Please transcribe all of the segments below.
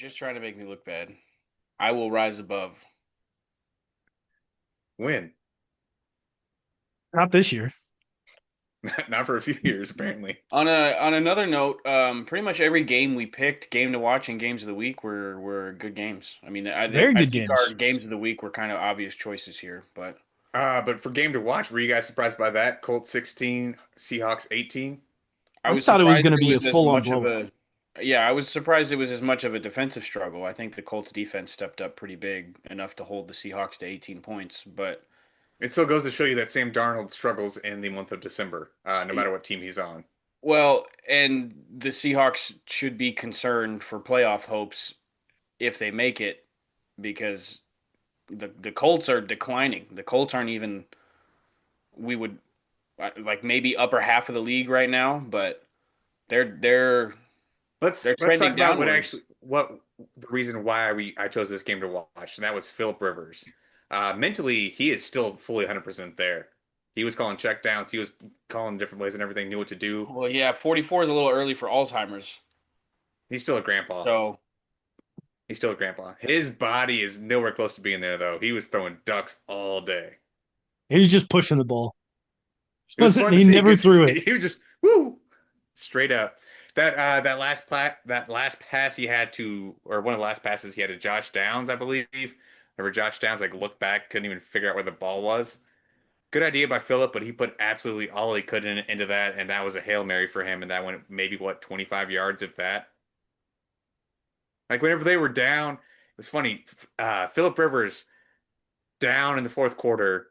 just trying to make me look bad. I will rise above. When? Not this year. Not for a few years, apparently. On another note, pretty much every game we picked, game to watch and games of the week were good games. I mean, Very I good think our games. games of the week were kind of obvious choices here, but But for game to watch, were you guys surprised by that? Colts 16, Seahawks 18. I I was thought it was surprised going to it be a was as full-on much of blowout. a yeah, I was surprised it was as much of a defensive struggle. I think the Colts defense stepped up pretty big enough to hold the Seahawks to 18 points, but It still goes to show you that Sam Darnold struggles in the month of December, no matter what team he's on. well, and the Seahawks should be concerned for playoff hopes if they make it because the Colts are declining. The Colts aren't even we would like maybe upper half of the league right now, but they're they're Let's they're let's talk trending about downwards. what the reason why I chose this game to watch, and that was Philip Rivers. Mentally, he is still fully 100% there. He was calling check downs, he was calling different plays and everything, knew what to do. Well, yeah, 44 is a little early for Alzheimer's. He's still a grandpa. So, He's still a grandpa. His body is nowhere close to being there though. He was throwing ducks all day. He was just pushing the ball. It was fun to He see never because threw it. he was just woo straight up. That last pass he had to, or one of the last passes he had to Josh Downs, I believe. Remember Josh Downs like looked back, couldn't even figure out where the ball was. Good idea by Phillip, but he put absolutely all he could into that, and that was a Hail Mary for him, and that went maybe what 25 yards if that. Like whenever they were down, it was funny. Philip Rivers down in the fourth quarter,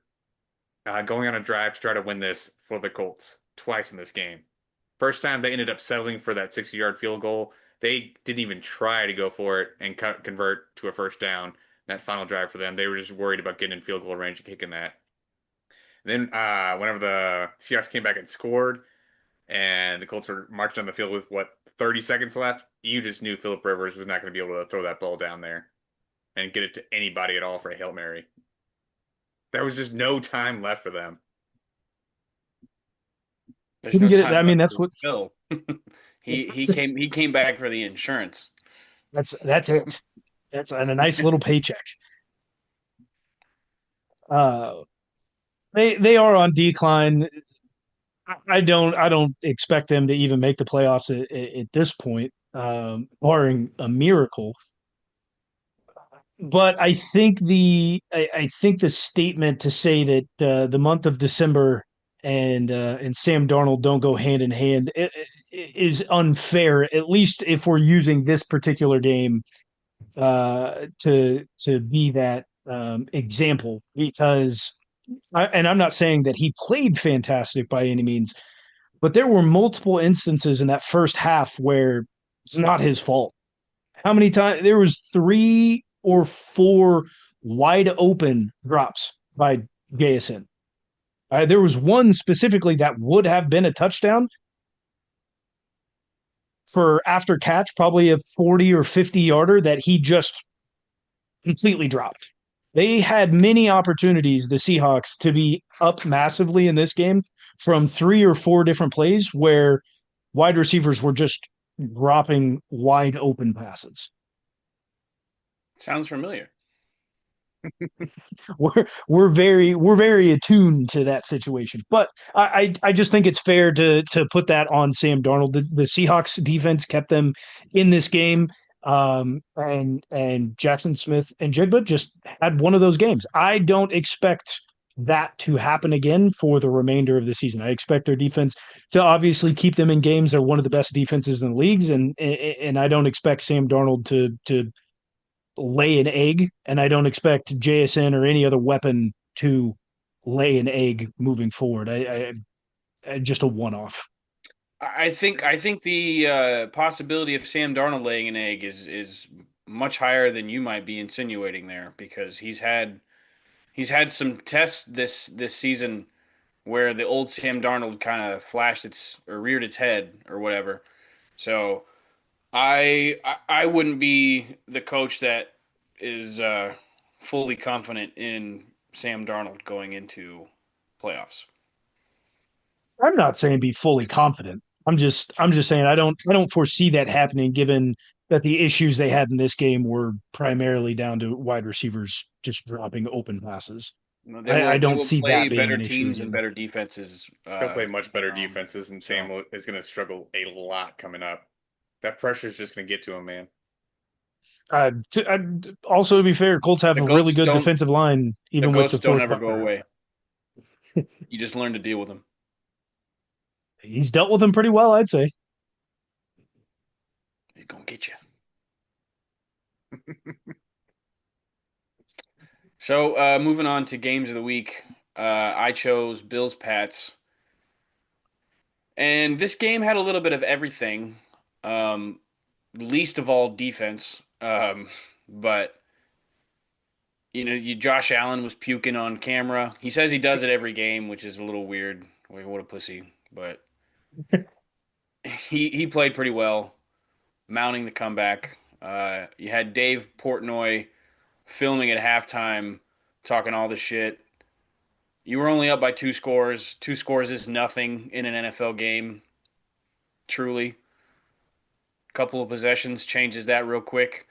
going on a drive to try to win this for the Colts twice in this game. First time they ended up settling for that 60-yard field goal. They didn't even try to go for it and convert to a first down. That final drive for them, they were just worried about getting in field goal range and kicking that. And then whenever the Seahawks came back and scored, and the Colts were marching on the field with what 30 seconds left, you just knew Philip Rivers was not going to be able to throw that ball down there and get it to anybody at all for a Hail Mary. There was just no time left for them. there's Couldn't no get it. time I mean, left that's for what. Phil. He came back for the insurance. That's it. That's and a nice little paycheck. Uh, they are on decline. I don't expect them to even make the playoffs at this point, barring a miracle. But I think the statement to say that the month of December and Sam Darnold don't go hand in hand is unfair. At least if we're using this particular game to be that example, because and I'm not saying that he played fantastic by any means, but there were multiple instances in that first half where it's not his fault. How many times there was three or four wide open drops by JSN. There was one specifically that would have been a touchdown for after catch, probably a 40 or 50 yarder that he just completely dropped. They had many opportunities, the Seahawks, to be up massively in this game from three or four different plays where wide receivers were just dropping wide open passes. Sounds familiar. We're very attuned to that situation. But I just think it's fair to put that on Sam Darnold. The Seahawks defense kept them in this game. And Jackson Smith and Jigba just had one of those games. I don't expect that to happen again for the remainder of the season. I expect their defense to obviously keep them in games. They're one of the best defenses in the leagues, and I don't expect Sam Darnold to lay an egg, and I don't expect JSN or any other weapon to lay an egg moving forward. I just a one off. I think the possibility of Sam Darnold laying an egg is much higher than you might be insinuating there because he's had some tests this season where the old Sam Darnold kind of flashed its or reared its head or whatever. So I wouldn't be the coach that is fully confident in Sam Darnold going into playoffs. I'm not saying be fully confident. I'm just saying I don't foresee that happening given that the issues they had in this game were primarily down to wide receivers just dropping open passes. You know, I they don't will see play that being better an issue teams and again. better defenses They'll play much in better Rome. defenses, and So Is going to struggle a lot coming up. That pressure is just going to get to him, man. Also, to be fair, Colts have the a really goats good don't defensive line, the even with ghosts the don't fourth. ever go away. You just learn to deal with them. He's dealt with them pretty well, I'd say. He's gonna get you. So moving on to games of the week, I chose Bills Pats, and this game had a little bit of everything. Um, Least of all defense, but Josh Allen was puking on camera. He says he does it every game, which is a little weird. Wait, what a pussy! But he played pretty well, mounting the comeback. You had Dave Portnoy filming at halftime, talking all the shit. You were only up by two scores. Two scores is nothing in an NFL game, truly. Couple of possessions changes that real quick,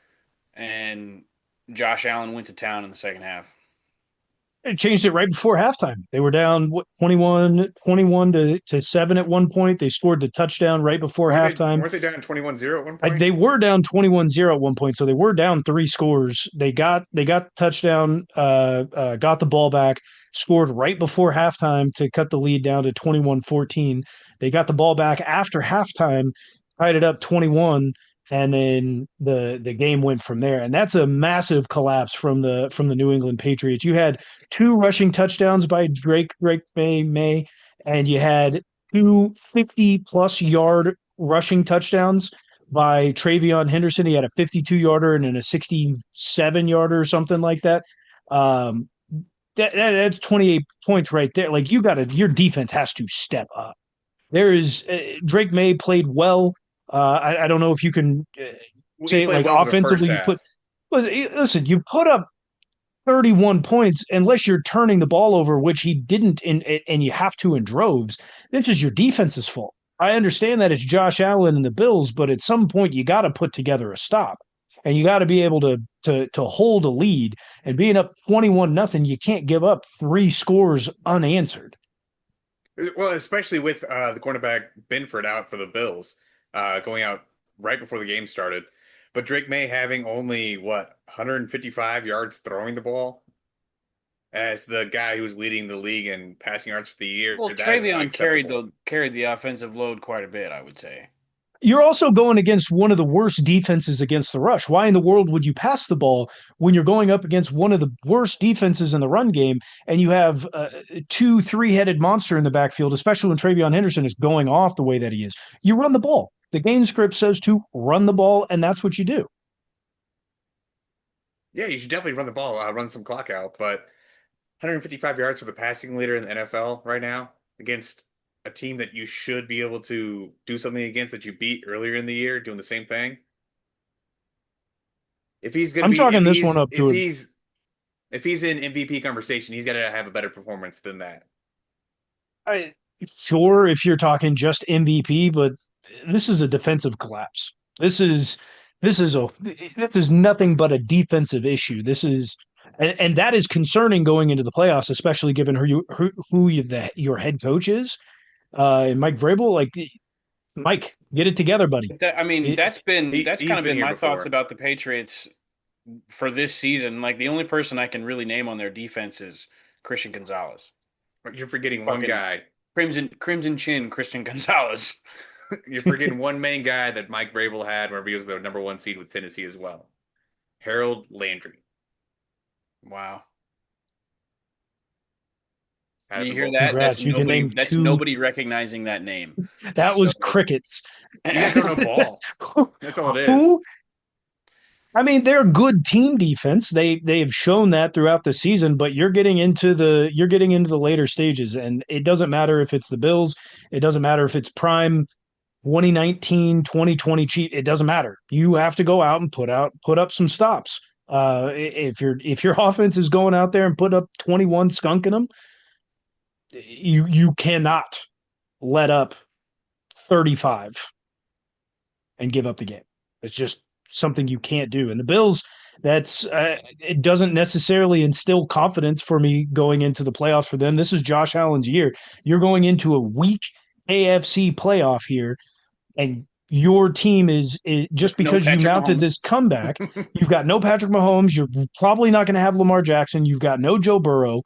and Josh Allen went to town in the second half. It changed it right before halftime. They were down 21 to 7 at one point. They scored the touchdown right before halftime. Weren't they down 21-0 at one point? They were down 21-0 at one point, so they were down three scores. They got the touchdown, got the ball back, scored right before halftime to cut the lead down to 21-14. They got the ball back after halftime, tied it up 21, and then the game went from there. And that's a massive collapse from the New England Patriots. You had two rushing touchdowns by Drake May, and you had two 50-plus yard rushing touchdowns by Travion Henderson. He had a 52-yarder and then a 67-yarder or something like that. Um, that's 28 points right there. Like your defense has to step up. There is Drake May played well. I don't know if you can Well, he say played like well for the first offensively. You put half. listen. You put up 31 points unless you're turning the ball over, which he didn't, and you have to in droves. This is your defense's fault. I understand that it's Josh Allen and the Bills, but at some point you got to put together a stop, and you got to be able to hold a lead. And being up 21-0, you can't give up three scores unanswered. Well, especially with the cornerback Benford out for the Bills, going out right before the game started. But Drake May having only, what, 155 yards throwing the ball as the guy who was leading the league in passing yards for the year, Well, that is Travion unacceptable. carried the offensive load quite a bit, I would say. You're also going against one of the worst defenses against the rush. Why in the world would you pass the ball when you're going up against one of the worst defenses in the run game and you have a two, three-headed monster in the backfield, especially when Travion Henderson is going off the way that he is? You run the ball. The game script says to run the ball, and that's what you do. Yeah, you should definitely run the ball, run some clock out. But 155 yards for the passing leader in the NFL right now against a team that you should be able to do something against that you beat earlier in the year doing the same thing. If he's going to I'm be, chalking this one up to a if he's in MVP conversation, he's got to have a better performance than that. I, sure if you're talking just MVP, but this is a defensive collapse. This is this is a this is nothing but a defensive issue. And that is concerning going into the playoffs, especially given your head coach is, and Mike Vrabel. Like Mike, get it together, buddy. I mean, It, that's kind He's of been been here my thoughts before. about the Patriots for this season. Like the only person I can really name on their defense is Christian Gonzalez. You're forgetting one Fucking guy. Crimson Chin Christian Gonzalez. You're forgetting one main guy that Mike Vrabel had whenever he was the number one seed with Tennessee as well. Harold Landry Wow. had You them hear both that? covered. congrats. You can name That's two. nobody recognizing that name. That So was crickets. You guys don't know ball. That's all it is. Who I mean, they're good team defense. They have shown that throughout the season, but you're getting into the later stages, and it doesn't matter if it's the Bills, it doesn't matter if it's prime 2019, 2020 cheat. It doesn't matter. You have to go out and put up some stops. If your offense is going out there and put up 21 skunking them, you cannot let up 35 and give up the game. It's just something you can't do. And the Bills, that's it doesn't necessarily instill confidence for me going into the playoffs for them. This is Josh Allen's year. You're going into a weak AFC playoff here, and your team is just with no because you Patrick mounted Mahomes. this comeback. You've got no Patrick Mahomes. You're probably not going to have Lamar Jackson. You've got no Joe Burrow.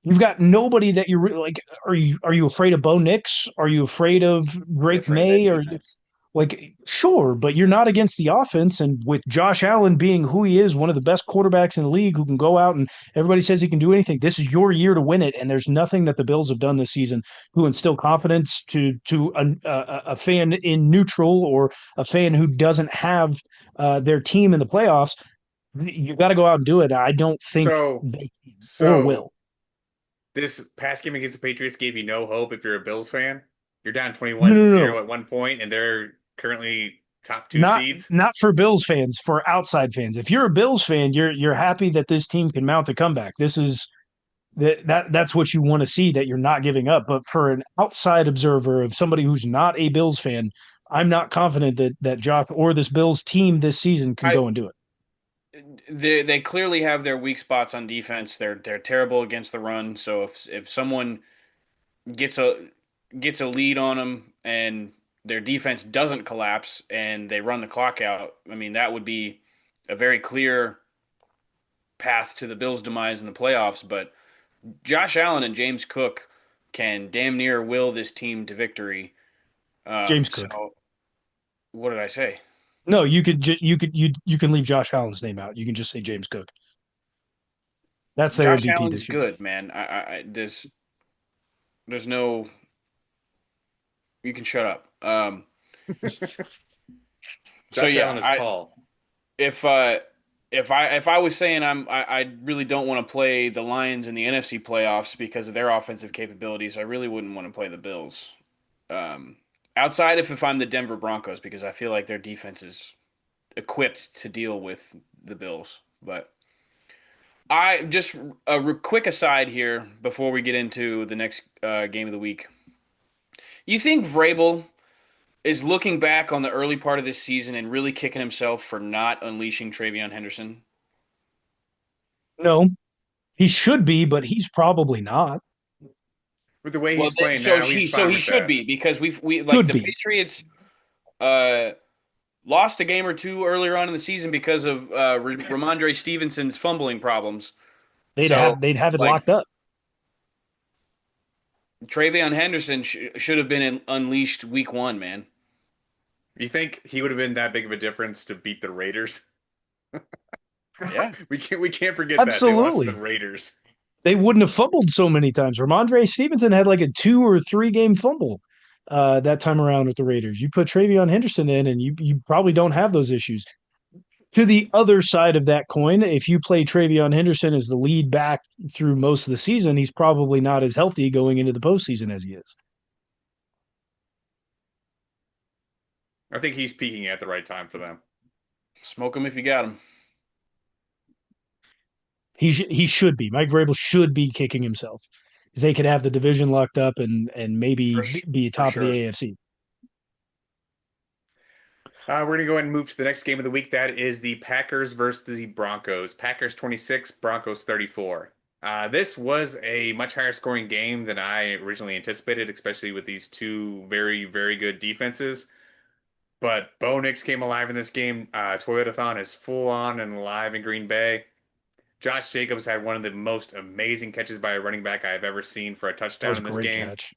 You've got nobody that you're like. Are you afraid of Bo Nix? Are you afraid of You're Drake afraid of that May? Or defense. like, sure, but you're not against the offense. And with Josh Allen being who he is, one of the best quarterbacks in the league who can go out and everybody says he can do anything, this is your year to win it. And there's nothing that the Bills have done this season who instill confidence to a fan in neutral or a fan who doesn't have their team in the playoffs. You got to go out and do it. I don't think So, they can or so will. this past game against the Patriots gave you no hope if you're a Bills fan. You're down No, no, no, 21-0 no. at one point, and they're currently top two Not seeds. not for Bills fans, for outside fans. If you're a Bills fan, you're happy that this team can mount a comeback. This is that's what you want to see, that you're not giving up. But for an outside observer of somebody who's not a Bills fan, I'm not confident that Jock or this Bills team this season can I go and do it. they clearly have their weak spots on defense. They're terrible against the run. So if someone gets a gets a lead on them and their defense doesn't collapse and they run the clock out, I mean that would be a very clear path to the Bills' demise in the playoffs. But Josh Allen and James Cook can damn near will this team to victory. James Cook. So what did I say? No, you can leave Josh Allen's name out. You can just say James Cook. That's their Josh MVP Allen's this year. good, man. There's no you can shut up. So Josh yeah, Allen is I tall. if uh if I was saying I really don't want to play the Lions in the NFC playoffs because of their offensive capabilities, I really wouldn't want to play the Bills. Um, outside if I'm the Denver Broncos because I feel like their defense is equipped to deal with the Bills. But I just quick aside here before we get into the next game of the week. You think Vrabel is looking back on the early part of this season and really kicking himself for not unleashing Travion Henderson? No, he should be, but he's probably not. With the way Well, he's playing so now, he's he fine with should that. be because we like Should the be. Patriots uh lost a game or two earlier on in the season because of Ramondre Stevenson's fumbling problems. So They'd have it like locked up. Travion Henderson should have been unleashed week one, man. You think he would have been that big of a difference to beat the Raiders? Yeah. We can't forget that they lost to the Absolutely. Raiders. They wouldn't have fumbled so many times. Ramondre Stevenson had like a 2 or 3 game fumble that time around with the Raiders. You put Travion Henderson in, and you probably don't have those issues. To the other side of that coin, if you play Travion Henderson as the lead back through most of the season, he's probably not as healthy going into the postseason as he is. I think he's peaking at the right time for them. Smoke him if you got him. He should be. Mike Vrabel should be kicking himself because they could have the division locked up and maybe be For top of the sure. AFC. We're gonna go ahead and move to the next game of the week. That is the Packers versus the Broncos. Packers 26, Broncos 34. This was a much higher scoring game than I originally anticipated, especially with these two very, very good defenses. But Bo Nix came alive in this game. Toyotathon is full on and alive in Green Bay. Josh Jacobs had one of the most amazing catches by a running back I've ever seen for a That touchdown was a in this great game. catch.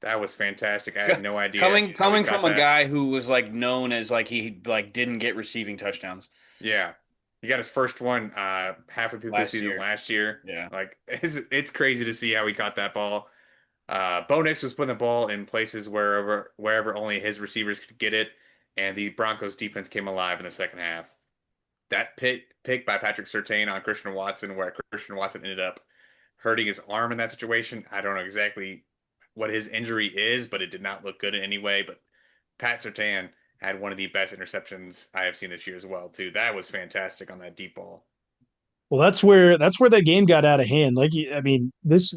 That was fantastic. I had no idea how he Coming caught from a that. guy who was like known as like he like didn't get receiving touchdowns Yeah. He got his first one halfway through the last season year. last year. Yeah. Like it's crazy to see how he caught that ball. Bo Nix was putting the ball in places wherever only his receivers could get it, and the Broncos defense came alive in the second half. That pick by Patrick Surtain on Christian Watson, where Christian Watson ended up hurting his arm in that situation. I don't know exactly what his injury is, but it did not look good in any way. But Pat Surtain had one of the best interceptions I have seen this year as well, too. That was fantastic on that deep ball. Well, that's where that game got out of hand. Like, I mean, this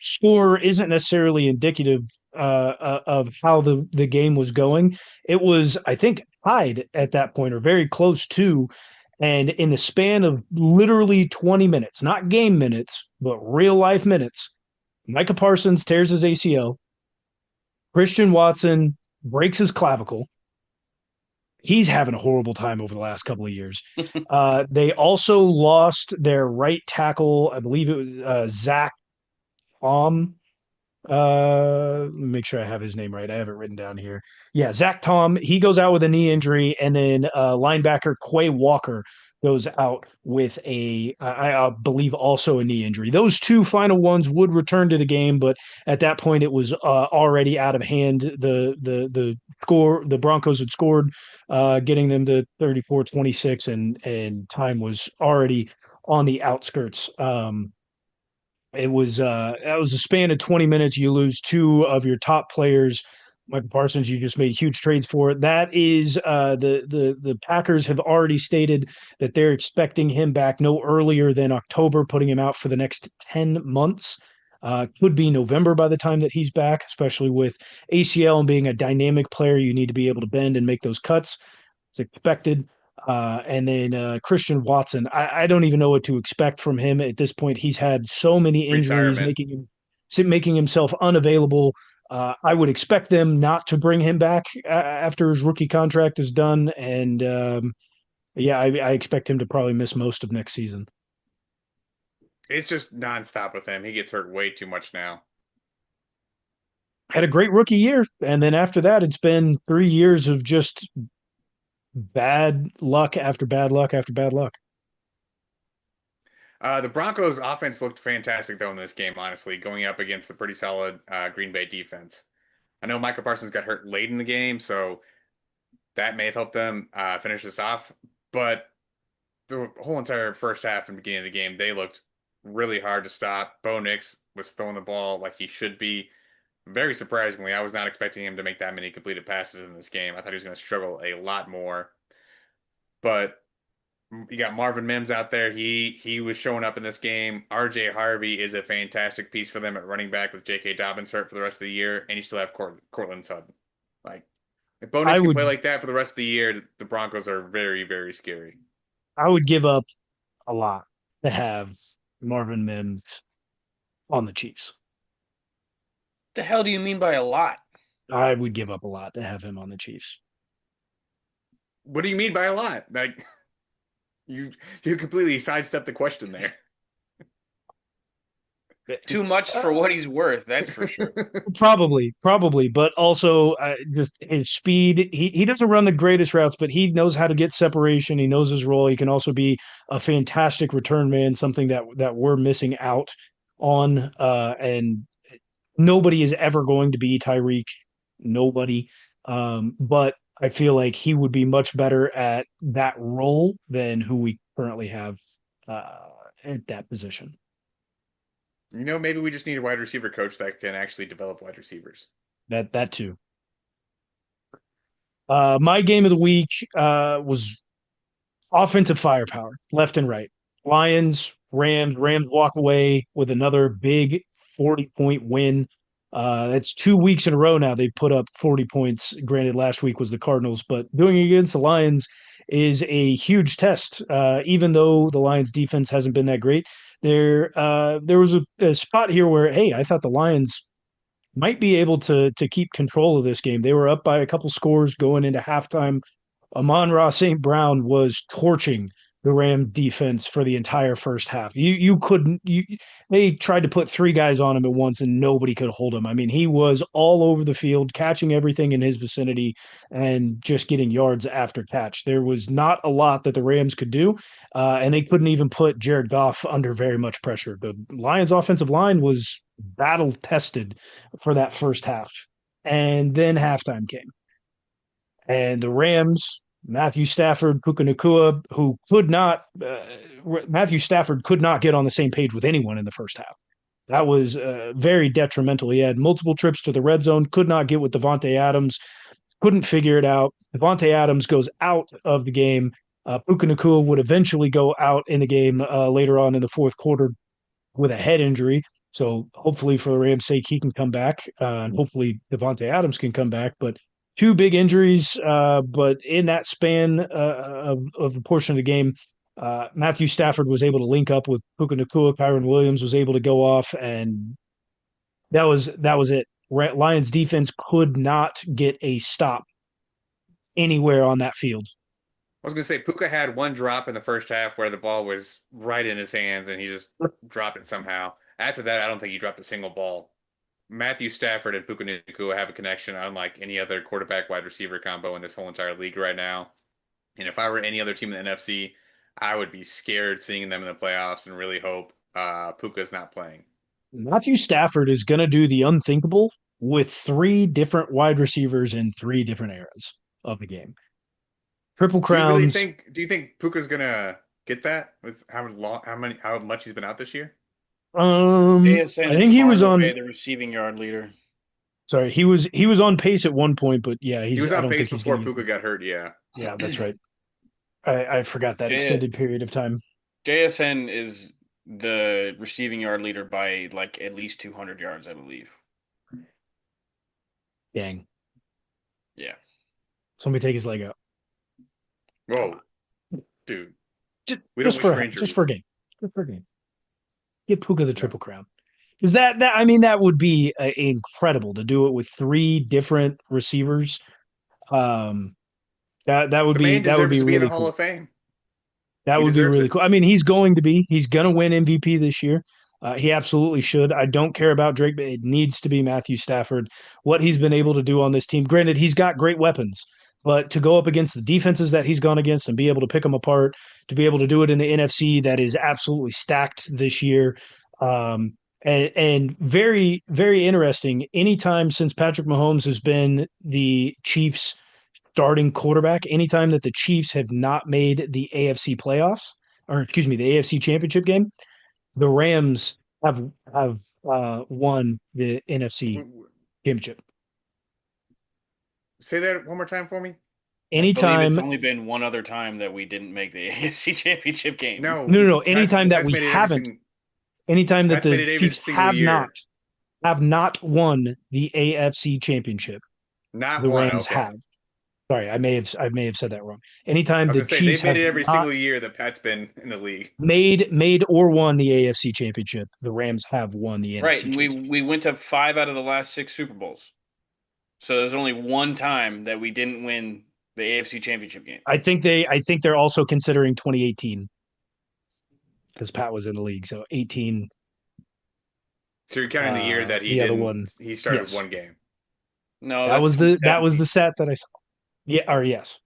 score isn't necessarily indicative of how the game was going. It was, I think, tied at that point or very close to. And in the span of literally 20 minutes, not game minutes, but real life minutes, Micah Parsons tears his ACL. Christian Watson breaks his clavicle. He's having a horrible time over the last couple of years. They also lost their right tackle. I believe it was Zach Tom. Let me make sure I have his name right. I have it written down here. Yeah, Zach Tom. He goes out with a knee injury, and then linebacker Quay Walker goes out with I believe, also a knee injury. Those two final ones would return to the game, but at that point it was already out of hand. The score, the Broncos had scored, getting them to 34-26, and time was already on the outskirts. It was that was a span of 20 minutes. You lose two of your top players. Michael Parsons, you just made huge trades for. That is the Packers have already stated that they're expecting him back no earlier than October, putting him out for the next 10 months. Could be November by the time that he's back, especially with ACL and being a dynamic player. You need to be able to bend and make those cuts. It's expected. And then Christian Watson, I don't even know what to expect from him at this point. He's had so many injuries, Retirement. making himself unavailable. I would expect them not to bring him back after his rookie contract is done, and yeah, I expect him to probably miss most of next season. It's just nonstop with him. He gets hurt way too much now. Had a great rookie year, and then after that, it's been 3 years of just bad luck after bad luck after bad luck. The Broncos offense looked fantastic though in this game, honestly, going up against the pretty solid Green Bay defense. I know Michael Parsons got hurt late in the game, so that may have helped them finish this off. But the whole entire first half and beginning of the game, they looked really hard to stop. Bo Nix was throwing the ball like he should be. Very surprisingly, I was not expecting him to make that many completed passes in this game. I thought he was going to struggle a lot more. But you got Marvin Mims out there. He was showing up in this game. RJ Harvey is a fantastic piece for them at running back with J.K. Dobbins hurt for the rest of the year, and you still have Cortland Sutton. Like if Bo I Nix can play would like that for the rest of the year, the Broncos are very, very scary. I would give up a lot to have Marvin Mims on the Chiefs. The hell do you mean by a lot? I would give up a lot to have him on the Chiefs. What do you mean by a lot? Like you you completely sidestepped the question there. Too much for what he's worth, that's for sure. Probably, but also just his speed. He doesn't run the greatest routes, but he knows how to get separation. He knows his role. He can also be a fantastic return man, something that we're missing out on. And nobody is ever going to be Tyreek. Nobody. But I feel like he would be much better at that role than who we currently have at that position. Maybe we just need a wide receiver coach that can actually develop wide receivers. That too. My game of the week was offensive firepower, left and right. Lions, Rams. Rams walk away with another big 40-point win. That's 2 weeks in a row now. They've put up 40 points. Granted, last week was the Cardinals, but doing it against the Lions is a huge test. Even though the Lions defense hasn't been that great, there was a spot here where, hey, I thought the Lions might be able to keep control of this game. They were up by a couple scores going into halftime. Amon-Ra St. Brown was torching the Ram defense for the entire first half. You couldn't you They tried to put three guys on him at once and nobody could hold him. I mean, he was all over the field, catching everything in his vicinity and just getting yards after catch. There was not a lot that the Rams could do, and they couldn't even put Jared Goff under very much pressure. The Lions' offensive line was battle tested for that first half, and then halftime came. And the Rams, Matthew Stafford, Puka Nacua, who could not, Matthew Stafford could not get on the same page with anyone in the first half. That was very detrimental. He had multiple trips to the red zone, could not get with Devontae Adams, couldn't figure it out. Devontae Adams goes out of the game. Puka Nacua would eventually go out in the game later on in the fourth quarter with a head injury. So hopefully for the Rams' sake, he can come back, and hopefully Devontae Adams can come back. But two big injuries, but in that span of a portion of the game, Matthew Stafford was able to link up with Puka Nacua. Kyron Williams was able to go off, and that was it. Lions defense could not get a stop anywhere on that field. I was gonna say Puka had one drop in the first half where the ball was right in his hands and he just dropped it somehow. After that, I don't think he dropped a single ball. Matthew Stafford and Puka Nacua have a connection unlike any other quarterback wide receiver combo in this whole entire league right now. And if I were any other team in the NFC, I would be scared seeing them in the playoffs and really hope Puka's not playing. Matthew Stafford is going to do the unthinkable with three different wide receivers in three different eras of the game. Triple Do you really crowns. think? Do you think Puka's gonna get that with how much he's been out this year? ASN I is think he far was and on. away the receiving yard leader. Sorry, he was on pace at one point, but yeah, He he's. was I on don't pace think he's going before to get Puka there. got hurt. Yeah. Yeah, that's right. I forgot that J extended period of time. JSN is the receiving yard leader by like at least 200 yards, I believe. Dang, Yeah. somebody take his leg out. Come Whoa, on, dude. just We don't just wish for for just for a injuries. game, just for a game. Get Puka the No. triple crown. Is that I mean that would be incredible to do it with three different receivers. Um, that would The be man that would deserves be to be in the really Hall cool. of Fame. That He would be deserves really it. cool. I mean, he's going to be. He's going to win MVP this year. He absolutely should. I don't care about Drake, but it needs to be Matthew Stafford. What he's been able to do on this team. Granted, he's got great weapons, but to go up against the defenses that he's gone against and be able to pick them apart, to be able to do it in the NFC that is absolutely stacked this year, and very, very interesting. Anytime since Patrick Mahomes has been the Chiefs' starting quarterback, anytime that the Chiefs have not made the AFC playoffs, or excuse me, the AFC championship game, the Rams have won the NFC championship. Say that one more time for me. I believe it's Anytime, only been one other time that we didn't make the AFC Championship game. no, No, no, no, Pat's anytime that Pat's we made it every haven't, single anytime that Pat's made the it every Chiefs single year. have not won the AFC championship, Not the one. Rams Okay. have. Sorry, I may have said that wrong. Anytime I was the gonna say Chiefs they've made have it every not single year that Pat's been in the league. made or won the AFC championship, the Rams have won the Right, NFC and we championship. we went to five out of the last six Super Bowls. So there's only one time that we didn't win the AFC Championship game. I think they're also considering 2018 because Pat was in the league. So 18, So you're counting the year that he the other didn't. one. He started Yes. one game. No, That that's was the 2017. set that I saw. Yeah, or yes.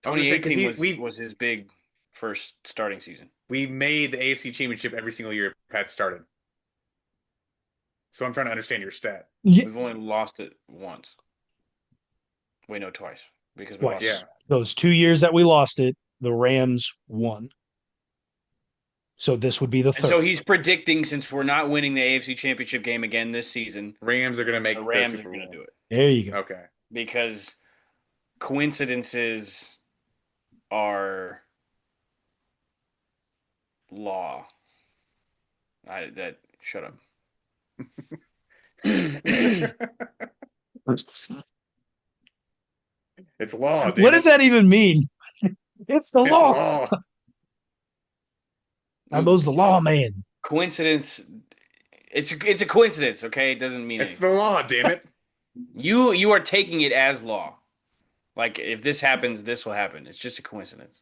I was gonna say because 2018 he was his big first starting season. we made the AFC Championship every single year Pat started. So I'm trying to understand your stat. Yeah, We've only lost it once. Wait, no, twice because we lost twice. Yeah. it. Those 2 years that we lost it, the Rams won. So this would be the And so third. he's predicting since we're not winning the AFC Championship game again this season, Rams are gonna the make the Rams are Super going to Bowl. do it There you go. Okay. because coincidences are law. I that shut up. It's law, What damn does it. that even mean? It's the It's law. law. Ambo's the law man. Coincidence. It's a coincidence, okay? It doesn't mean It's the anything. law, damn it. You are taking it as law. Like if this happens, this will happen. It's just a coincidence.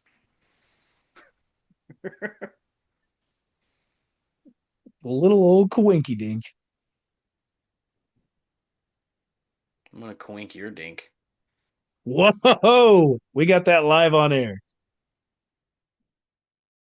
The little old coinky dink. I'm gonna coink your dink. Whoa, we got that live on air.